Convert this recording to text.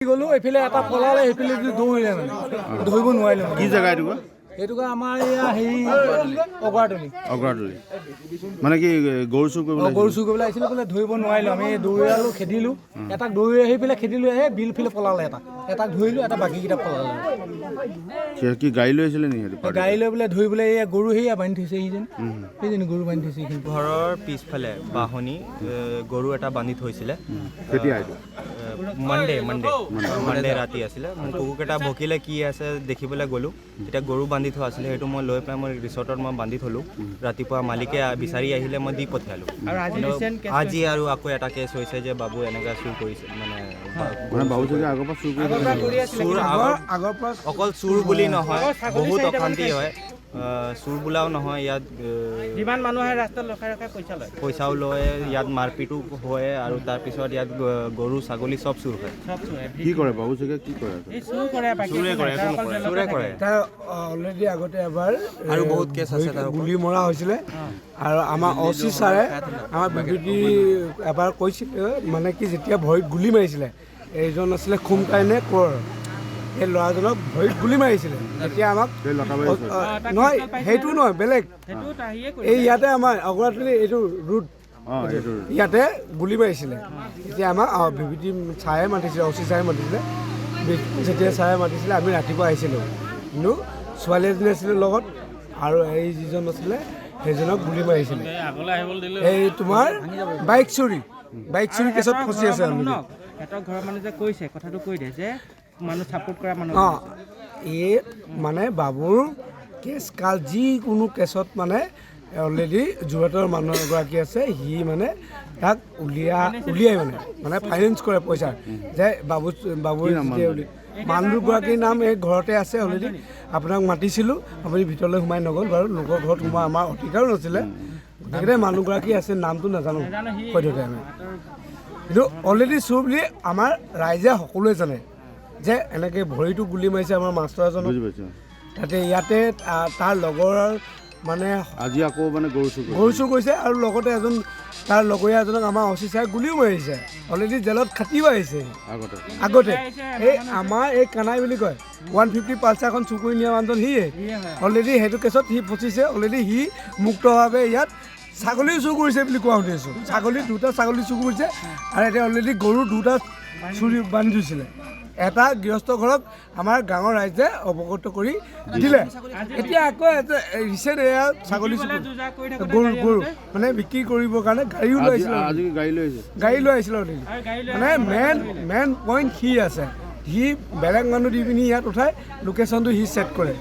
গ'লো এইফালে এটা পলালে সেইফালে দৌৰিলে মানে ধৰিব নোৱাৰিলে। কি জেগা এইটো? এইটোকে আমাৰ এয়া হেৰি অগৰাতলি মানে কি গৰু চুৰ কৰিবলৈ আহিছিলোঁ বোলে ধৰিব নোৱাৰিলোঁ। আমি দৌৰালোঁ খেদিলোঁ, এটাক দৌৰি আহি পেলাই খেদিলোঁ, এই বিল ফিলে পলালে এটাক ধৰিলোঁ, এটা বাকীকেইটা পলালে। কি গাড়ী লৈ আহিছিলে নেকি? গাড়ী লৈ পেলাই ধৰি পেলাই এই গৰু সেয়া বান্ধি থৈছে সেইজনী গৰু বান্ধি থৈছে এইখিনি। ঘৰৰ পিছফালে বাহনি গৰু এটা বান্ধি থৈছিলে। কেতিয়া এইটো? মানডে ৰাতি আছিলে। মোৰ কুকুৰকেইটা ভকিলে কি আছে দেখিবলৈ গ'লোঁ। তেতিয়া গৰু বান্ধি থোৱা আছিলে, সেইটো মই লৈ পেলাই মই ৰিচৰ্টত মই বান্ধি থ'লোঁ। ৰাতিপুৱা মালিকে বিচাৰি আহিলে মই দি পঠিয়ালোঁ। আজি আৰু আকৌ এটা কেছ হৈছে যে বাবু এনেকৈ চুৰ কৰিছে, মানে বাবু চাগে আগৰ পৰা চুৰ অকল চুৰ বুলি নহয়, বহুত অশান্তি হয়। চুৰ বোলাও নহয়, ইয়াত যিমান মানুহ আহে ৰাস্তাত ৰখাই ৰখাই পইচাও লয়, ইয়াত মাৰপিটো হয় আৰু তাৰপিছত ইয়াত গৰু ছাগলী চব চুৰ হয়। কি কৰে বাবু চাগে? কি কৰে? চুৰে কৰে। তাৰ অলৰেডি আগতে এবাৰ আৰু বহুত কেছ আছে তাৰ গুলি মৰা হৈছিলে। আৰু আমাৰ অচি ছাৰে আমাৰ বিবৃতি এবাৰ কৈছিলে, মানে কি যেতিয়া ভৰিত গুলি মাৰিছিলে, এইজন আছিলে খুমকাইনে কোঁৱৰ, এই ল'ৰাজনক ভৰিত গুলি মাৰিছিলে। তেতিয়া আমাক নহয়, সেইটো নহয়, বেলেগ এই ইয়াতে আমাৰ অগৰাতলি এইটো ৰোড ইয়াতে গুলি মাৰিছিলে। তেতিয়া আমাক বিবৃতি ছাৰে মাতিছিলে, অচি ছাৰে মাতিছিলে। যেতিয়া ছাৰে মাতিছিলে আমি ৰাতিপুৱা আহিছিলোঁ, কিন্তু ছোৱালী এজনী আছিলে লগত আৰু এই যিজন আছিলে সেইজনক গুলি মাৰিছিলে। এই তোমাৰ বাইক চুৰি কেছত ফচি আছে। সিহঁতৰ ঘৰৰ মানুহ যে কৈছে কথাটো কৈ দিয়ে যে মানুহ ছাপোৰ্ট কৰা মানুহ। এই মানে বাবুৰ কেছ কাল যিকোনো কেছত মানে অলৰেডি যোৰহাটৰ মানুহ এগৰাকী আছে, সি মানে তাক উলিয়াই মানে ফাইনেন্স কৰে পইচা, যে বাবু মানুহগৰাকীৰ নাম এই ঘৰতে আছে অলৰেডি। আপোনাক মাতিছিলোঁ, আপুনি ভিতৰলৈ সোমাই নগ'ল বাৰু, লোকৰ ঘৰত সোমোৱা আমাৰ অধিকাৰো নাছিলে। গতিকে মানুহগৰাকী আছে, নামটো নাজানো সদ্যহতে আমি, কিন্তু অলৰেডি চুৰ বুলি আমাৰ ৰাইজে সকলোৱে জানে যে এনেকৈ ভৰিটো গুলি মাৰিছে আমাৰ মাষ্টৰ এজনক। তাতে ইয়াতে তাৰ লগৰ মানে আজি আকৌ মানে গৰু চুৰ কৰিছে আৰু লগতে এজন তাৰ লগৰীয়া এজনক আমাৰ অচি ছাৰে গুলিও মাৰিছে। অলৰেডি জেলত খাটিও আহিছে আগতে। এই আমাৰ এই কানাই বুলি কয় 150 পালচাৰখন চুৰ কৰি নিয়া মানুহজন সিয়ে অলৰেডি সেইটো কেছত সি ফচিছে। অলৰেডি সি মুক্তভাৱে ইয়াত ছাগলীও চুৰ কৰিছে বুলি কোৱা শুনিছোঁ। দুটা ছাগলী চুৰ কৰিছে আৰু এতিয়া অলৰেডি গৰু দুটা চুৰি বান্ধি থৈছিলে। এটা গৃহস্থ ঘৰক আমাৰ গাঁৱৰ ৰাইজে অৱগত কৰি দিলে। এতিয়া আকৌ ৰিচেণ্ট এয়া ছাগলী গৰু মানে বিক্ৰী কৰিবৰ কাৰণে গাড়ীও লৈ আহিছিলে, গাড়ী লৈ আহিছিলে অলৰেডি। মানে মেইন পইণ্ট সি আছে, সি বেলেগ মানুহ দি পিনি ইয়াত উঠাই লোকেশ্যনটো সি ছেট কৰে।